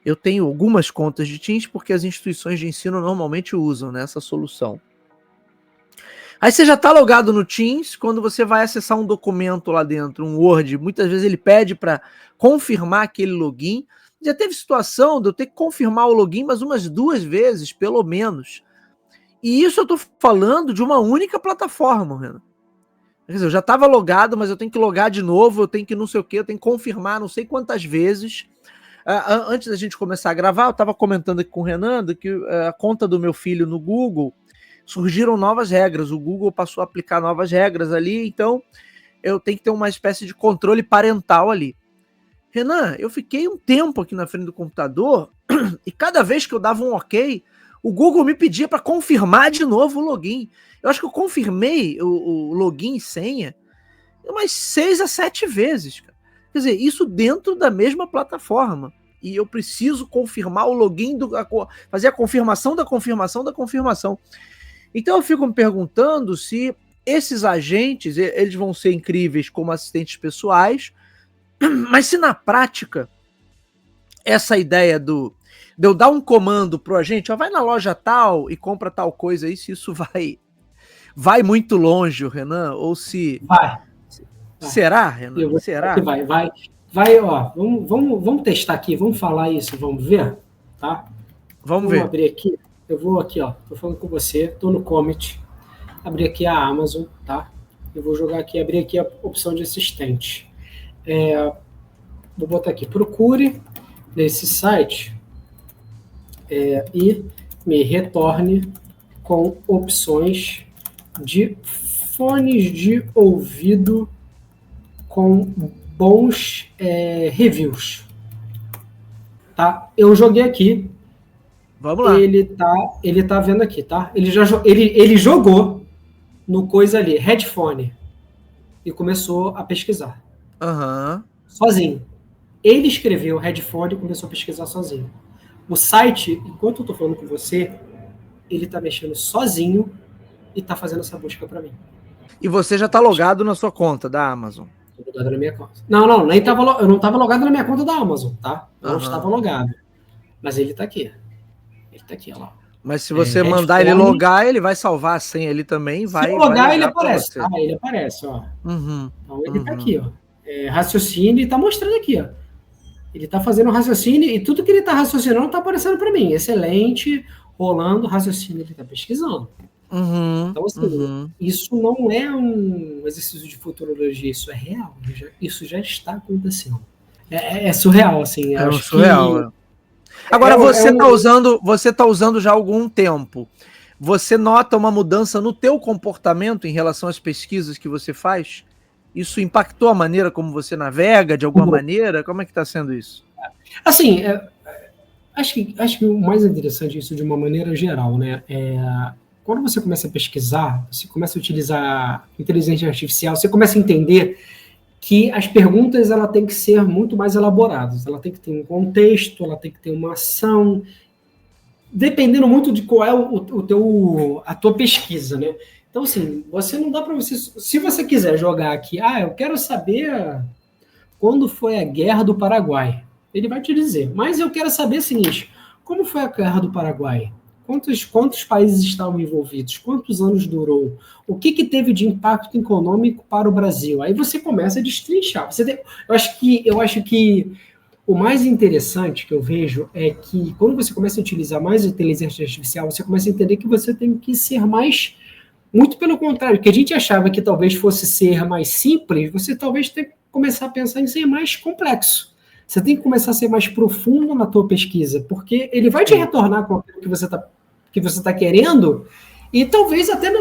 Eu tenho algumas contas de Teams porque as instituições de ensino normalmente usam, né, essa solução. Aí você já está logado no Teams, quando você vai acessar um documento lá dentro, um Word, muitas vezes ele pede para confirmar aquele login. Já teve situação de eu ter que confirmar o login, mas umas 2 vezes, pelo menos. E isso eu estou falando de uma única plataforma, Renan. Quer dizer, eu já estava logado, mas eu tenho que logar de novo, eu tenho que não sei o quê, eu tenho que confirmar não sei quantas vezes. Antes da gente começar a gravar, eu estava comentando aqui com o Renan que a conta do meu filho no Google, surgiram novas regras, o Google passou a aplicar novas regras ali, então eu tenho que ter uma espécie de controle parental ali. Renan, eu fiquei um tempo aqui na frente do computador e cada vez que eu dava um ok, o Google me pedia para confirmar de novo o login. Eu acho que eu confirmei o login e senha umas 6 a 7 vezes, cara. Quer dizer, isso dentro da mesma plataforma. E eu preciso confirmar o login, fazer a confirmação da confirmação da confirmação. Então eu fico me perguntando se esses agentes, eles vão ser incríveis como assistentes pessoais, mas se na prática, essa ideia de eu dar um comando pro agente, ó, vai na loja tal e compra tal coisa aí, se isso vai muito longe, Renan, ou se... Vai. Será, Renan? Será? Que vai, ó, vamos testar aqui, vamos falar isso, vamos ver, tá? Vamos ver. Abrir aqui, eu vou aqui, ó, tô falando com você, tô no Comet, abrir aqui a Amazon, tá? Eu vou jogar aqui, abrir aqui a opção de assistente. Vou botar aqui, procure nesse site e me retorne com opções de fones de ouvido com bons reviews. Tá? Eu joguei aqui. Vamos lá. Ele tá vendo aqui, tá? Ele jogou no coisa ali, headphone, e começou a pesquisar. Sozinho. Ele escreveu headphone e começou a pesquisar sozinho. O site, enquanto eu tô falando com você, ele tá mexendo sozinho e tá fazendo essa busca para mim. E você já tá logado na sua conta da Amazon? Tô logado na minha conta. Não, eu não tava logado na minha conta da Amazon, tá? Não estava logado. Mas ele tá aqui. Ele tá aqui, ó lá. Mas se você mandar ele logar, ele vai salvar a senha ali também. Se eu logar, ele aparece. Ah, ele aparece, ó. Então ele tá aqui, ó. Raciocínio, e tá mostrando aqui, ó. Ele tá fazendo raciocínio e tudo que ele tá raciocinando tá aparecendo para mim. Excelente, rolando raciocínio, ele tá pesquisando. Então, assim, isso não é um exercício de futurologia, isso é real. Isso já está acontecendo. É surreal, assim. É surreal. Agora, você tá usando já há algum tempo. Você nota uma mudança no teu comportamento em relação às pesquisas que você faz? Isso impactou a maneira como você navega, de alguma maneira? Como é que está sendo isso? Assim, acho que o mais interessante é isso de uma maneira geral, né? Quando você começa a pesquisar, você começa a utilizar inteligência artificial, você começa a entender que as perguntas ela tem que ser muito mais elaboradas. Ela tem que ter um contexto, ela tem que ter uma ação, dependendo muito de qual é a tua pesquisa, né? Então, assim, você não dá para você... Se você quiser jogar aqui, eu quero saber quando foi a Guerra do Paraguai. Ele vai te dizer. Mas eu quero saber o seguinte, como foi a Guerra do Paraguai? Quantos países estavam envolvidos? Quantos anos durou? O que teve de impacto econômico para o Brasil? Aí você começa a destrinchar. Eu acho que o mais interessante que eu vejo é que quando você começa a utilizar mais a inteligência artificial, você começa a entender que você tem que ser mais... Muito pelo contrário, que a gente achava que talvez fosse ser mais simples, você talvez tenha que começar a pensar em ser mais complexo. Você tem que começar a ser mais profundo na tua pesquisa, porque ele vai te retornar com aquilo que você tá querendo, e talvez até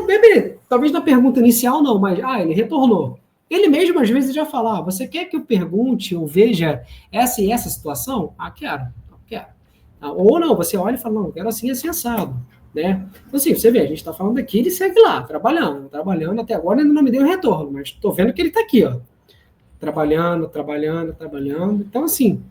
talvez na pergunta inicial não, mas ele retornou. Ele mesmo às vezes já fala, você quer que eu pergunte ou veja essa e essa situação? Quero. Ou não, você olha e fala, não, quero assim, assim, assado. Né? Então, assim, você vê, a gente está falando aqui, ele segue lá, trabalhando até agora ainda não me deu retorno, mas estou vendo que ele está aqui, ó, trabalhando. Então, assim,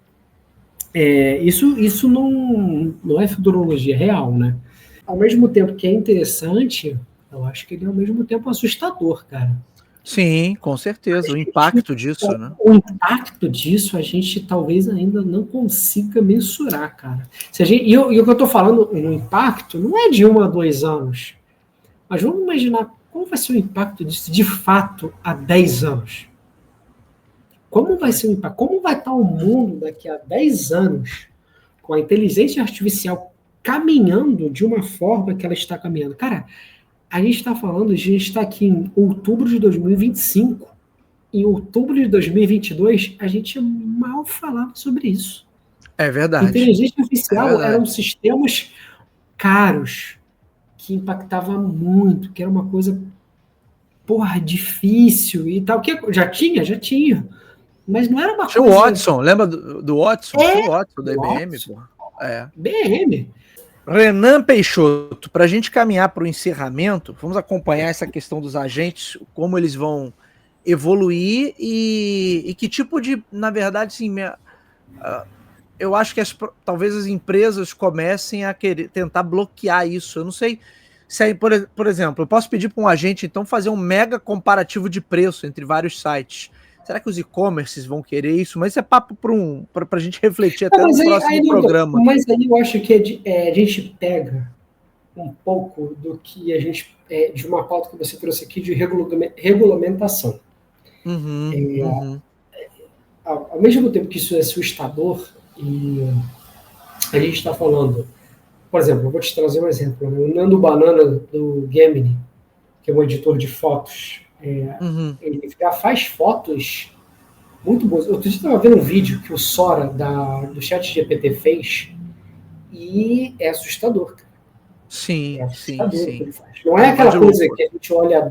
isso não é futurologia real, né? Ao mesmo tempo que é interessante, eu acho que ele é ao mesmo tempo assustador, cara. Sim, com certeza, o impacto disso, né? O impacto disso a gente talvez ainda não consiga mensurar, cara. E o que eu estou falando no impacto não é de 1 a 2 anos, mas vamos imaginar como vai ser o impacto disso de fato há 10 anos. Como vai ser o impacto? Como vai estar o mundo daqui a 10 anos com a inteligência artificial caminhando de uma forma que ela está caminhando? Cara, a gente está aqui em outubro de 2025. Em outubro de 2022, a gente mal falava sobre isso. É verdade. Inteligência artificial eram sistemas caros, que impactava muito, que era uma coisa, difícil e tal. Que já tinha. Mas não era uma coisa... O Watson, lembra do Watson? O Watson, da IBM, IBM. Renan Peixoto, para a gente caminhar para o encerramento, vamos acompanhar essa questão dos agentes, como eles vão evoluir e que tipo de, na verdade, sim, eu acho que talvez as empresas comecem a querer tentar bloquear isso. Eu não sei se aí, por exemplo, eu posso pedir para um agente então fazer um mega comparativo de preço entre vários sites. Será que os e-commerces vão querer isso? Mas isso é papo para a gente refletir até no próximo programa. Mas aí eu acho que a gente pega um pouco do que a gente de uma pauta que você trouxe aqui de regulamentação. Ao mesmo tempo que isso é assustador, e a gente está falando, por exemplo, eu vou te trazer um exemplo, né? O Nando Banana do Gemini, que é um editor de fotos, ele já faz fotos muito boas. Outro dia eu estava vendo um vídeo que o Sora do ChatGPT fez e é assustador, cara. Sim, é assustador sim, o que ele faz. Não é aquela coisa que a gente olha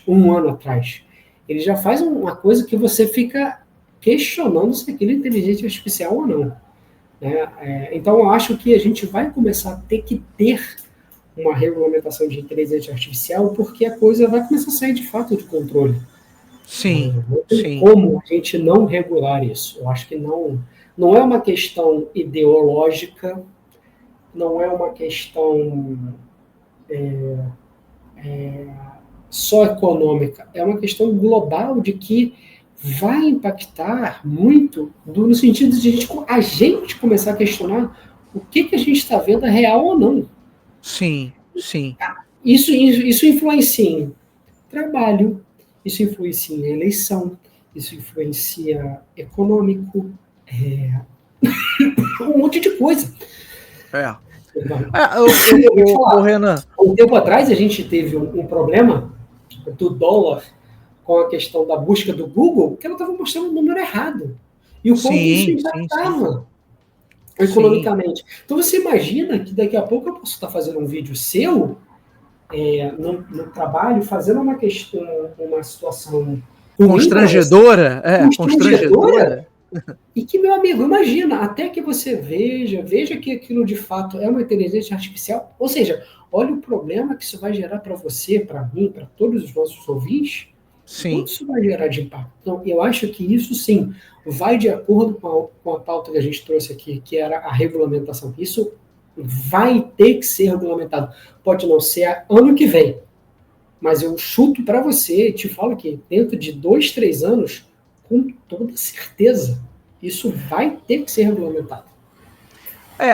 um ano atrás. Ele já faz uma coisa que você fica questionando se aquilo é inteligência artificial ou não. Né? Então, eu acho que a gente vai começar a ter que ter uma regulamentação de inteligência artificial porque a coisa vai começar a sair de fato de controle. Sim, não tem como a gente não regular isso. Eu acho que não é uma questão ideológica, não é uma questão só econômica, é uma questão global de que vai impactar muito no sentido de a gente começar a questionar o que a gente está vendo é real ou não. Sim, sim. Isso influencia em trabalho, isso influencia em eleição, isso influencia econômico, um monte de coisa. Renan. Um tempo atrás a gente teve um problema do dólar com a questão da busca do Google, que ela estava mostrando o número errado. E o quanto isso impactava economicamente. Então você imagina que daqui a pouco eu posso estar fazendo um vídeo seu no trabalho, fazendo uma situação constrangedora, constrangedora. E que, meu amigo, imagina, até que você veja que aquilo de fato é uma inteligência artificial, ou seja, olha o problema que isso vai gerar para você, para mim, para todos os nossos ouvintes, quanto isso vai gerar de impacto. Então, eu acho que isso, sim, vai de acordo com a pauta que a gente trouxe aqui, que era a regulamentação. Isso vai ter que ser regulamentado. Pode não ser ano que vem, mas eu chuto para você, te falo que dentro de 2, 3 anos, com toda certeza, isso vai ter que ser regulamentado.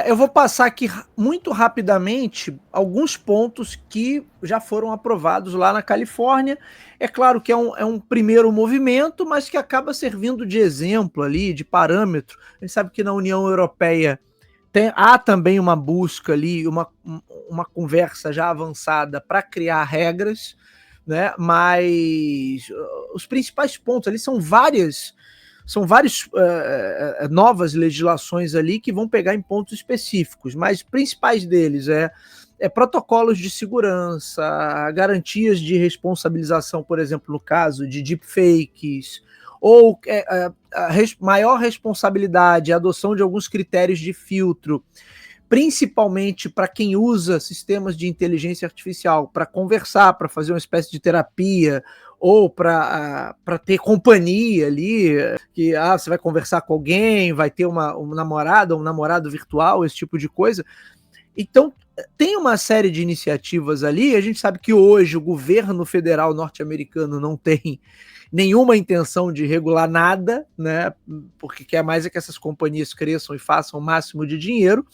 Eu vou passar aqui muito rapidamente alguns pontos que já foram aprovados lá na Califórnia. É claro que é um primeiro movimento, mas que acaba servindo de exemplo ali, de parâmetro. A gente sabe que na União Europeia há também uma busca ali, uma conversa já avançada para criar regras, né? Mas os principais pontos ali são várias novas legislações ali que vão pegar em pontos específicos, mas principais deles protocolos de segurança, garantias de responsabilização, por exemplo, no caso de deepfakes, ou maior responsabilidade, a adoção de alguns critérios de filtro, principalmente para quem usa sistemas de inteligência artificial para conversar, para fazer uma espécie de terapia, ou para ter companhia ali, que você vai conversar com alguém, vai ter um namorado virtual, esse tipo de coisa. Então, tem uma série de iniciativas ali, a gente sabe que hoje o governo federal norte-americano não tem nenhuma intenção de regular nada, né? Porque quer mais é que essas companhias cresçam e façam o máximo de dinheiro,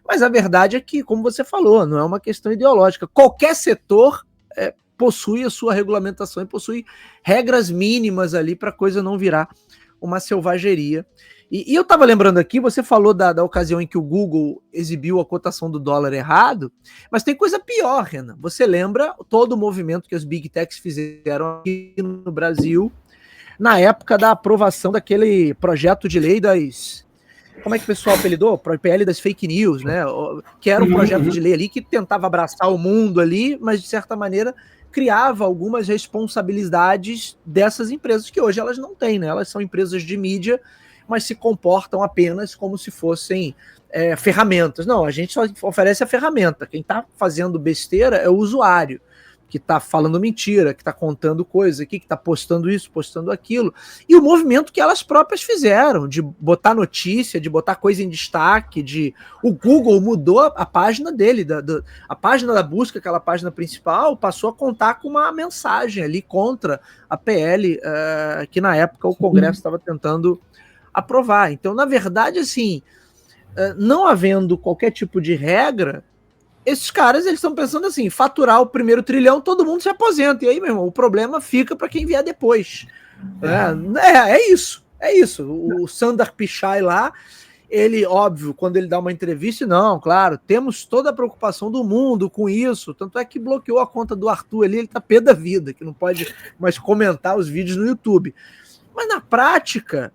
mas a verdade é que, como você falou, não é uma questão ideológica. Qualquer setor possui a sua regulamentação e possui regras mínimas ali para a coisa não virar uma selvageria. E eu estava lembrando aqui, você falou da ocasião em que o Google exibiu a cotação do dólar errado, mas tem coisa pior, Renan. Você lembra todo o movimento que as Big Techs fizeram aqui no Brasil na época da aprovação daquele projeto de lei das... Como é que o pessoal apelidou? PL das fake news, né? Que era um projeto de lei ali que tentava abraçar o mundo ali, mas de certa maneira criava algumas responsabilidades dessas empresas que hoje elas não têm, né? Elas são empresas de mídia, mas se comportam apenas como se fossem ferramentas. Não, a gente só oferece a ferramenta. Quem está fazendo besteira é o usuário, que está falando mentira, que está contando coisa aqui, que está postando isso, postando aquilo. E o movimento que elas próprias fizeram, de botar notícia, de botar coisa em destaque, o Google mudou a página dele, a página da busca, aquela página principal, passou a contar com uma mensagem ali contra a PL, que na época o Congresso estava tentando aprovar. Então, na verdade, assim, não havendo qualquer tipo de regra, esses caras, eles estão pensando assim, faturar o primeiro trilhão, todo mundo se aposenta. E aí, meu irmão, o problema fica para quem vier depois. É isso. O Sundar Pichai lá, ele, óbvio, quando ele dá uma entrevista, não, claro, temos toda a preocupação do mundo com isso, tanto é que bloqueou a conta do Arthur ali, ele tá pé da vida, que não pode mais comentar os vídeos no YouTube. Mas na prática,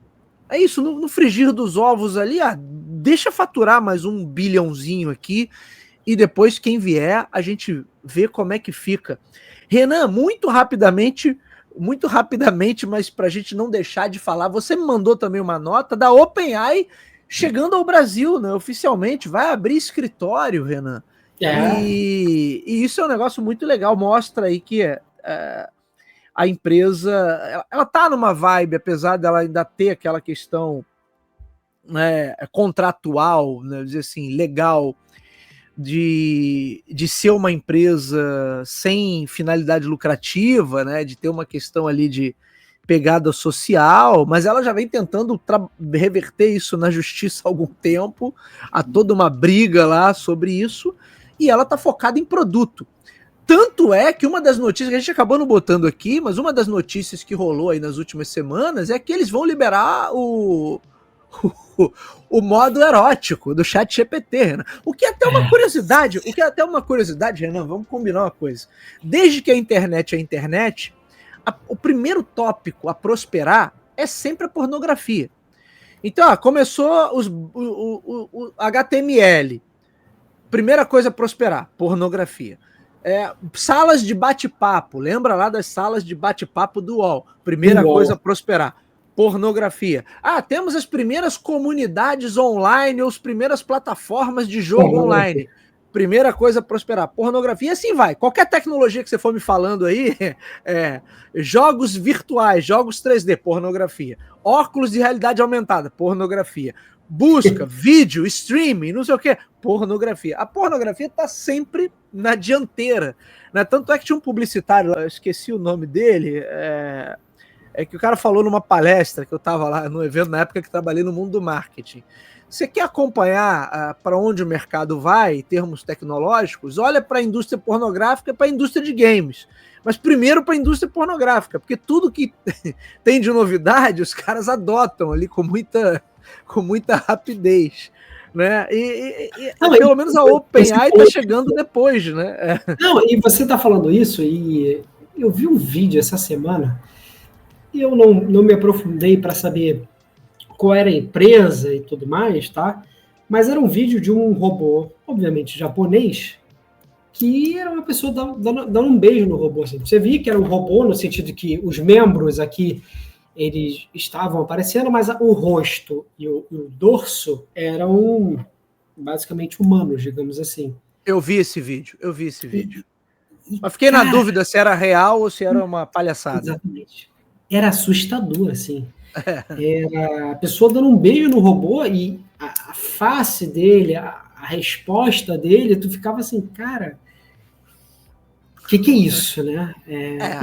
é isso, no frigir dos ovos ali, deixa faturar mais $1 bilhãozinho aqui, e depois, quem vier, a gente vê como é que fica. Renan, muito rapidamente, mas para a gente não deixar de falar, você me mandou também uma nota da OpenAI chegando ao Brasil, né? Oficialmente, vai abrir escritório, Renan. E isso é um negócio muito legal, mostra aí que a empresa, ela tá numa vibe, apesar dela ainda ter aquela questão, né, contratual, né, dizer assim, legal, de ser uma empresa sem finalidade lucrativa, né, de ter uma questão ali de pegada social, mas ela já vem tentando reverter isso na justiça há algum tempo, há toda uma briga lá sobre isso, e ela está focada em produto. Tanto é que uma das notícias, que a gente acabou não botando aqui, mas uma das notícias que rolou aí nas últimas semanas é que eles vão liberar o modo erótico do ChatGPT, Renan. O que é até uma curiosidade, Renan, vamos combinar uma coisa. Desde que a internet é a internet, o primeiro tópico a prosperar é sempre a pornografia. Então, começou o HTML. Primeira coisa a prosperar, pornografia. Salas de bate-papo, lembra lá das salas de bate-papo do UOL? Primeira coisa a prosperar, pornografia. Temos as primeiras comunidades online, ou as primeiras plataformas de jogo online. Primeira coisa a prosperar, pornografia. E assim vai. Qualquer tecnologia que você for me falando aí, jogos virtuais, jogos 3D, pornografia. Óculos de realidade aumentada, pornografia. Busca, vídeo, streaming, não sei o que, pornografia. A pornografia está sempre na dianteira, né? Tanto é que tinha um publicitário, eu esqueci o nome dele, que o cara falou numa palestra que eu estava lá no evento, na época que trabalhei no mundo do marketing. Você quer acompanhar para onde o mercado vai, em termos tecnológicos? Olha para a indústria pornográfica e para a indústria de games. Mas primeiro para a indústria pornográfica, porque tudo que tem de novidade, os caras adotam ali com muita rapidez. Né? Pelo menos a OpenAI está chegando depois. Né? Não, e você está falando isso, e eu vi um vídeo essa semana, e eu não me aprofundei para saber qual era a empresa e tudo mais, tá? Mas era um vídeo de um robô, obviamente japonês, que era uma pessoa dando um beijo no robô. Assim. Você via que era um robô no sentido que os membros aqui, eles estavam aparecendo, mas o rosto e o dorso eram basicamente humanos, digamos assim. Eu vi esse vídeo. Mas fiquei na dúvida se era real ou se era uma palhaçada. Exatamente. Era assustador, assim. Era a pessoa dando um beijo no robô e a face dele, a resposta dele, tu ficava assim, cara, o que é isso, né?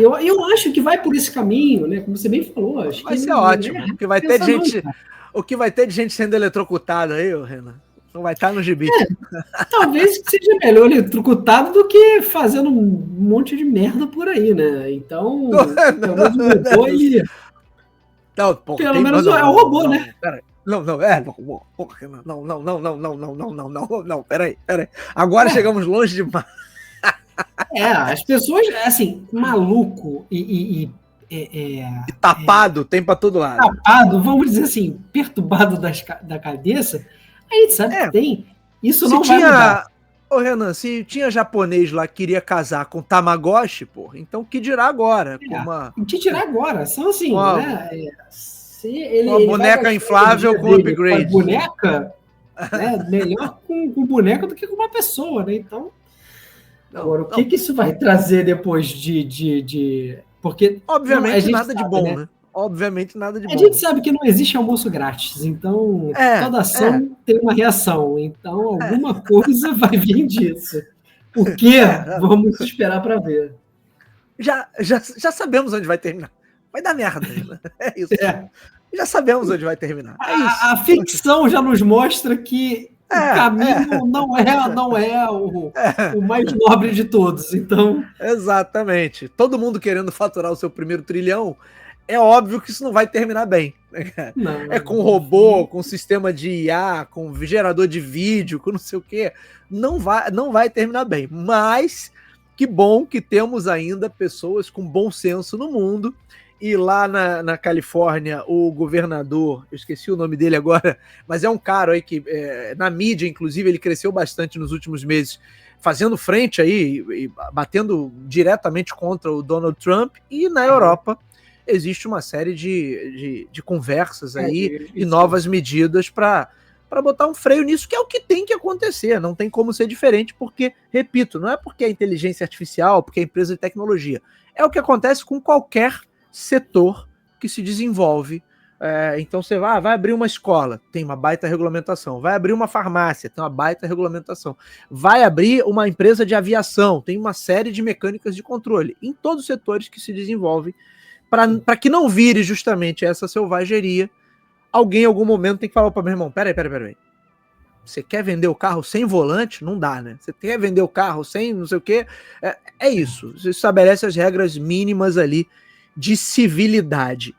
Eu acho que vai por esse caminho, né? Como você bem falou. Acho vai ser ótimo. O que vai ter de gente sendo eletrocutada aí, Renan? Não vai estar no gibi. Talvez seja melhor eletrocutado do que fazendo um monte de merda por aí, né? Então, pelo menos o robô, ele... pelo menos é o robô, né? Peraí. Não, peraí. Agora chegamos longe demais. As pessoas, assim, maluco e tapado, tem pra todo lado. Tapado, vamos dizer assim, perturbado da cabeça, a gente sabe que tem. Isso não vai mudar. Ô, Renan, se tinha japonês lá que queria casar com Tamagotchi, porra, então que dirá agora? Que dirá agora? São assim, né? Uma boneca inflável com upgrade. Boneca, Né? Melhor com boneco do que com uma pessoa, né? Então, agora, o que isso vai trazer depois de... Porque obviamente nada de bom, né? Obviamente nada de bom. A gente sabe que não existe almoço grátis, então toda ação tem uma reação. Então, alguma coisa vai vir disso. O quê? Vamos esperar para ver. Já sabemos onde vai terminar. Vai dar merda. Né? É isso. Já sabemos onde vai terminar. É isso. A ficção já nos mostra que o caminho não é o mais nobre de todos. Então, exatamente. Todo mundo querendo faturar o seu primeiro trilhão, é óbvio que isso não vai terminar bem. Não, com robô, com sistema de IA, com gerador de vídeo, com não sei o quê. Não vai terminar bem. Mas que bom que temos ainda pessoas com bom senso no mundo. E lá na Califórnia, o governador, eu esqueci o nome dele agora, mas é um cara aí que, na mídia, inclusive, ele cresceu bastante nos últimos meses, fazendo frente aí, e batendo diretamente contra o Donald Trump. E na Europa existe uma série de conversas aí e novas medidas para botar um freio nisso, que é o que tem que acontecer. Não tem como ser diferente, porque, repito, não é porque é inteligência artificial, porque é empresa de tecnologia. É o que acontece com qualquer setor que se desenvolve. Então você vai abrir uma escola, tem uma baita regulamentação. Vai abrir uma farmácia, tem uma baita regulamentação. Vai abrir uma empresa de aviação, tem uma série de mecânicas de controle. Em todos os setores que se desenvolvem, para que não vire justamente essa selvageria, alguém em algum momento tem que falar para meu irmão, peraí. Você quer vender o carro sem volante? Não dá, né? Você quer vender o carro sem não sei o quê? É isso. Você estabelece as regras mínimas ali de civilidade.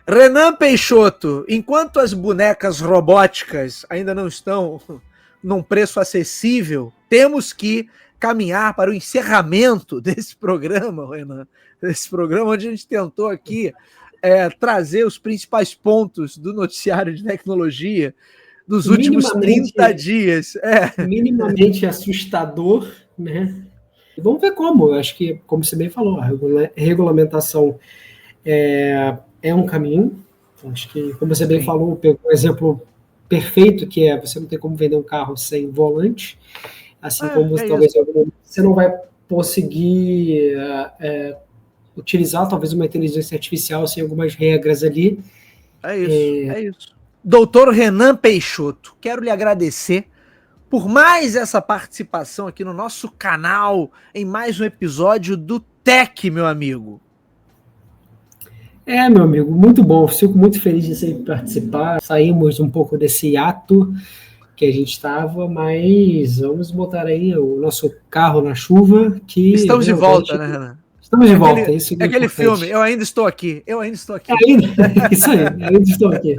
Renan Peixoto, enquanto as bonecas robóticas ainda não estão num preço acessível, temos que caminhar para o encerramento desse programa, Renan. Desse programa onde a gente tentou aqui trazer os principais pontos do noticiário de tecnologia dos últimos 30 dias. Minimamente assustador, né? Vamos ver como. Eu acho que, como você bem falou, a regulamentação é um caminho. Acho que, como você bem falou, pegou um exemplo perfeito, que é você não tem como vender um carro sem volante, assim como talvez você não vai conseguir utilizar talvez uma inteligência artificial sem algumas regras ali. É isso. Doutor Renan Peixoto, quero lhe agradecer por mais essa participação aqui no nosso canal, em mais um episódio do Tech, meu amigo. Meu amigo, muito bom. Fico muito feliz de sempre participar. Saímos um pouco desse ato que a gente estava, mas vamos botar aí o nosso carro na chuva. Que estamos de volta, né, Renan? Estamos de volta. Isso é aquele filme, Eu Ainda Estou Aqui. Isso aí, ainda estou aqui.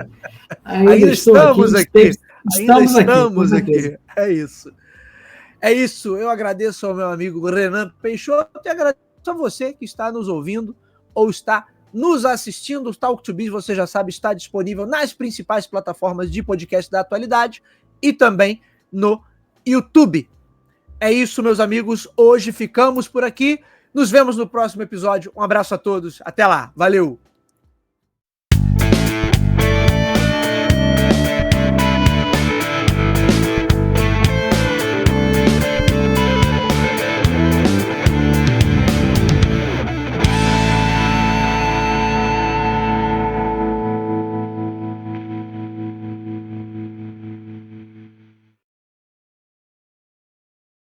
Ainda estamos aqui. Estamos aqui. É isso. Eu agradeço ao meu amigo Renan Peixoto e agradeço a você que está nos ouvindo ou está nos assistindo. O Talk to Biz, você já sabe, está disponível nas principais plataformas de podcast da atualidade e também no YouTube. É isso, meus amigos. Hoje ficamos por aqui. Nos vemos no próximo episódio. Um abraço a todos. Até lá. Valeu!